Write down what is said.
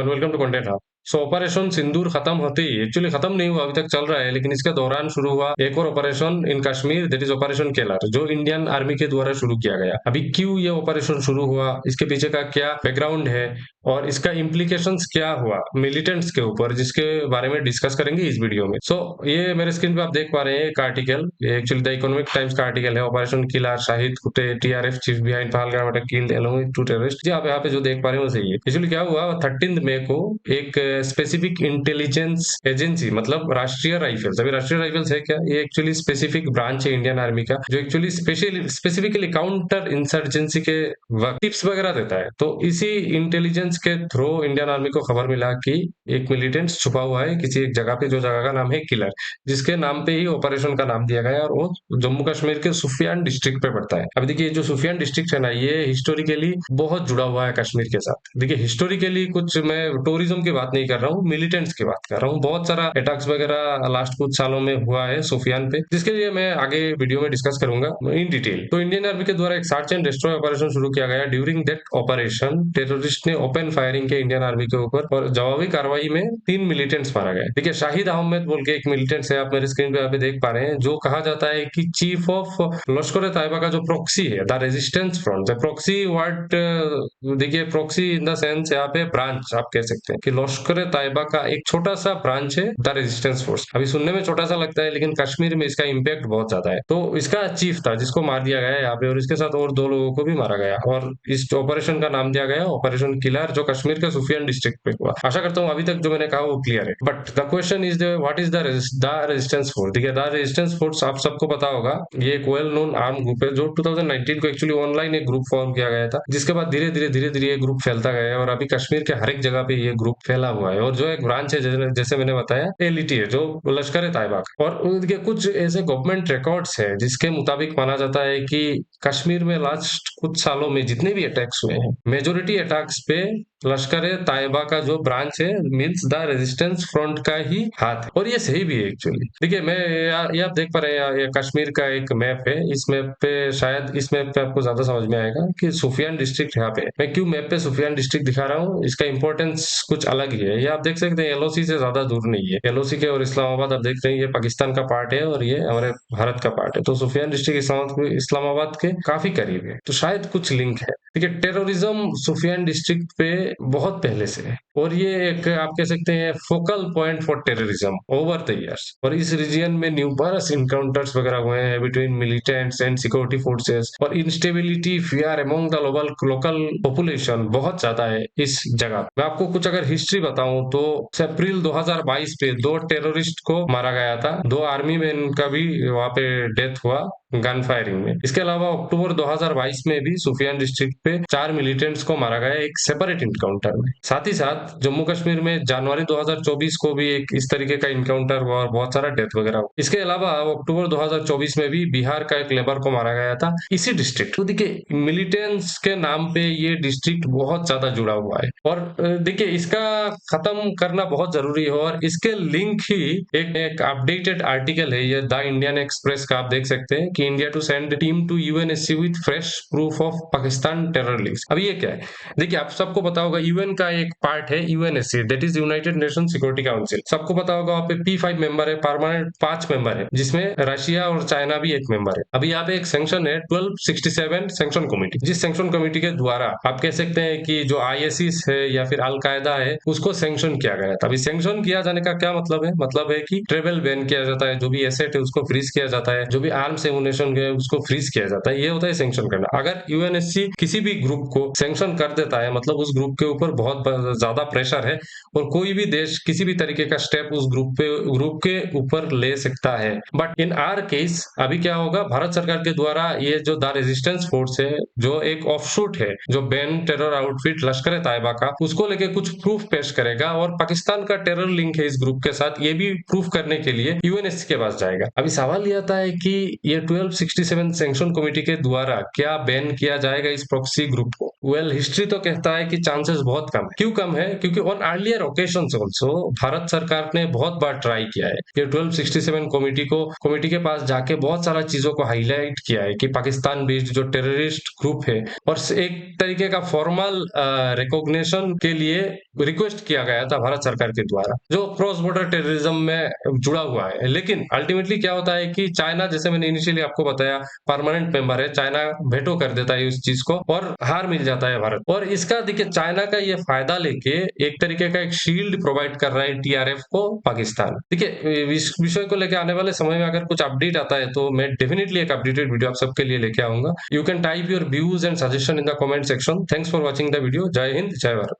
Everyone, welcome to Content Hub. So Operation Sindoor खत्म होते ही, actually खत्म नहीं हुआ, अभी तक चल रहा है, लेकिन इसके दौरान शुरू हुआ एक और operation in Kashmir, that is operation Keller, जो इंडियन आर्मी के द्वारा शुरू किया गया। अभी क्यों ये ऑपरेशन शुरू हुआ, इसके पीछे का क्या बैकग्राउंड है और इसका इम्प्लीकेशंस क्या हुआ मिलिटेंट्स के ऊपर, जिसके बारे में डिस्कस करेंगे इस वीडियो में। सो ये मेरे स्क्रीन पे आप देख पा रहे हैं एक आर्टिकल, ये एक्चुअली द इकोनॉमिक टाइम्स का आर्टिकल है। Operation Keller, Shahid Kuttay, TRF chief behind Pahalgam attack killed along with 2 terrorist. जी आप यहाँ पे जो देख पा रहे हो सही है। एक्चुअली क्या हुआ, 13 मई को एक स्पेसिफिक इंटेलिजेंस एजेंसी, मतलब राष्ट्रीय राइफल्स, अभी राष्ट्रीय राइफल्स है क्या, ये एक्चुअली स्पेसिफिक ब्रांच है इंडियन आर्मी का, जो एक्चुअली स्पेसिफिकली काउंटर इंसर्जेंसी के टिप्स वगैरह देता है। तो इसी इंटेलिजेंस के थ्रू इंडियन आर्मी को खबर मिला कि एक मिलिटेंट छुपा हुआ है किसी एक जगह पे, जो जगह का नाम है किलर, जिसके नाम पे ही ऑपरेशन का नाम दिया गया है, और वो जम्मू कश्मीर के सुफियान डिस्ट्रिक्ट पे पड़ता है। अब देखिए जो सुफियान डिस्ट्रिक्ट है ना, ये हिस्टोरिकली बहुत जुड़ा हुआ है कश्मीर के साथ। देखिए हिस्टोरिकली कुछ, मैं टूरिज्म की बात नहीं कर रहा हूँ, मिलिटेंट्स की बात कर रहा हूँ। बहुत सारा अटैक्स वगैरह लास्ट कुछ सालों में हुआ है सुफियान पे, जिसके लिए मैं आगे वीडियो में डिस्कस करूंगा इन डिटेल। तो इंडियन आर्मी के द्वारा एक सर्च एंड डिस्ट्रॉय ऑपरेशन शुरू किया गया। ड्यूरिंग दैट ऑपरेशन टेररिस्ट ने ओपन फायरिंग किया इंडियन आर्मी के ऊपर, और जवाबी कार्रवाई में 3 मिलिटेंट्स मारा गया। देखिए शाहिद अहमद बोल के एक मिलिटेंट्स है, आप मेरे स्क्रीन पे यहाँ पे देख पा रहे हैं, जो कहा जाता है कि चीफ ऑफ लश्कर तैयबा का जो प्रॉक्सी है, the resistance front, the proxy word, देखिए प्रॉक्सी इन द सेंस यहाँ पे ब्रांच आप कह सकते हैं कि लश्कर तैयबा का एक छोटा सा ब्रांच है द रेजिस्टेंस फोर्स। अभी सुनने में छोटा सा लगता है, लेकिन कश्मीर में इसका इम्पैक्ट बहुत ज्यादा है। तो इसका चीफ था जिसको मार दिया गया यहाँ पे, और इसके साथ और 2 लोगों को भी मारा गया, और इस ऑपरेशन का नाम दिया गया ऑपरेशन किलर, जो कश्मीर के सुफियान डिस्ट्रिक्ट पे हुआ। आशा करता हूँ अभी तक जो मैंने कहा वो क्लियर है। But the question is what is the resistance force. देखिए द रेजिस्टेंस फोर्स आप सबको पता होगा, ये एक वेल नोन आर्म ग्रुप है, जो 2019 को एक्चुअली ऑनलाइन एक ग्रुप फॉर्म किया गया था, जिसके बाद धीरे धीरे ये ग्रुप फैलता गया है, और अभी कश्मीर के हर एक जगह पे ये ग्रुप फैला हुआ है। और जो एक ब्रांच है, जैसे मैंने बताया, एलईटी है, जो लश्कर ए तैयबा का। और उनके कुछ ऐसे गवर्नमेंट रिकॉर्ड्स है जिसके मुताबिक माना जाता है कि कश्मीर में लास्ट कुछ सालों में जितने भी अटैक्स हुए हैं, मेजोरिटी अटैक्स पे लश्कर ए तैयबा का जो ब्रांच है, मींस द रेजिस्टेंस फ्रंट का ही हाथ है। और ये सही भी है एक्चुअली। देखिए मैं ये आप देख पा रहे हैं, ये कश्मीर का एक मैप है। इस मैप पे, शायद इस मैप पे आपको ज्यादा समझ में आएगा कि सुफियान डिस्ट्रिक्ट यहाँ पे। मैं क्यों मैप पे सुफियान डिस्ट्रिक्ट दिखा रहा हूँ, इसका इंपॉर्टेंस कुछ अलग ही है। ये आप देख सकते हैं एलओसी से ज्यादा दूर नहीं है। एलओसी के और इस्लामाबाद आप देख रहे हैं, ये पाकिस्तान का पार्ट है और ये हमारे भारत का पार्ट है। तो सुफियान डिस्ट्रिक्ट इस्लामाबाद के काफी करीब है, तो शायद कुछ लिंक है। ठीक है, टेररिज्म सुफियान डिस्ट्रिक्ट पे बहुत पहले से है, और ये एक आप कह सकते हैं focal point for terrorism over the years. और इस रीजन में न्यूमरस इनकाउंटर्स वगैरह हुए हैं between militants and security forces, और instability fear among the local population बहुत ज्यादा है इस जगह। मैं आपको कुछ अगर हिस्ट्री बताऊं तो अप्रैल 2022 पे 2 टेररिस्ट को मारा गया था, 2 आर्मी मैन का भी वहां पे डेथ हुआ गन फायरिंग में। इसके अलावा अक्टूबर 2022 में भी सुफियान डिस्ट्रिक्ट पे 4 मिलिटेंट्स को मारा गया एक सेपरेट इनकाउंटर में। साथ ही साथ जम्मू कश्मीर में जनवरी 2024 को भी एक इस तरीके का इनकाउंटर हुआ और बहुत सारा डेथ वगैरह हुआ। इसके अलावा अक्टूबर 2024 में भी बिहार का एक लेबर को मारा गया था इसी डिस्ट्रिक्ट। तो देखिए मिलिटेंट्स के नाम पे ये डिस्ट्रिक्ट बहुत ज्यादा जुड़ा हुआ है, और देखिए इसका खत्म करना बहुत जरूरी है। और इसके लिंक ही एक अपडेटेड आर्टिकल है, ये द इंडियन एक्सप्रेस का, आप देख सकते हैं कि India to send team to UNSC with fresh proof of Pakistan terror links. अब ये क्या है, देखिए आप सबको पता होगा यूएन का एक पार्ट है UNSC, that is United nation security council. सबको पता होगा वहाँ पे P5 मेंबर है, परमानेंट 5 मेंबर है, जिसमें रशिया और चाइना भी एक मेंबर है। अभी यहाँ पे एक सेंक्शन है 1267 सेंक्शन कमेटी, जिस सेंक्शन कमेटी के द्वारा आप कह सकते हैं कि जो आईएसआईएस है या फिर अल कायदा है, उसको सेंक्शन किया गया था। अभी सेंक्शन किया जाने का क्या मतलब है, मतलब है कि ट्रेवल बैन किया जाता है, जो भी एसेट है उसको फ्रीज किया जाता है, जो भी आर्म्स एमुनेशन है उसको फ्रीज किया जाता है। ये होता है सेंक्शन करना। अगर यूएनएससी किसी भी ग्रुप को सेंक्शन कर देता है, मतलब उस ग्रुप के ऊपर बहुत ज्यादा प्रेशर है, और कोई भी देश किसी भी तरीके का स्टेप उस ग्रुप के ऊपर ले सकता है। बट इन आर केस अभी क्या होगा, भारत सरकार के द्वारा ये जो द रेजिस्टेंस फोर्स है, जो एक ऑफशूट है, जो बैन टेरर आउटफिट लश्कर ए तैयबा का, उसको लेके कुछ प्रूफ पेश करेगा, और पाकिस्तान का टेरर लिंक है इस ग्रुप के साथ, ये भी प्रूफ करने के लिए यूएनएससी के पास जाएगा। अभी सवाल ये आता है कि ये 1267 सैंक्शन कमेटी के द्वारा क्या बैन किया जाएगा इस प्रॉक्सी ग्रुप को? वेल, हिस्ट्री तो कहता है कि चांसेस बहुत कम है। क्यों कम है? क्योंकि on earlier occasions also Bharat सरकार ने बहुत बार ट्राई किया है कि 1267 कमेटी के पास जाके बहुत सारा चीजों को हाईलाइट किया है कि पाकिस्तान बेस्ड जो टेररिस्ट ग्रुप है और एक तरीके का फॉर्मल रिकॉग्निशन के लिए रिक्वेस्ट किया गया था भारत सरकार के द्वारा, जो क्रॉस बॉर्डर टेररिज्म में जुड़ा हुआ है। लेकिन अल्टीमेटली क्या होता है कि चाइना, जैसे मैंने इनिशियली आपको बताया, परमानेंट मेंबर है, चाइना वेटो कर देता है उस चीज को और हार मिल जाता है भारत। और इसका देखिए, चाइना का ये फायदा लेके एक तरीके का एक शील्ड प्रोवाइड कर रहा है टीआरएफ को पाकिस्तान। देखिए, इस विषय को लेकर आने वाले समय में अगर कुछ अपडेट आता है तो मैं डेफिनेटली एक अपडेटेड वीडियो आप सबके लिए लेके आऊंगा। You can type your views and suggestion in the comment section. Thanks for watching the video. जय हिंद, जय भारत।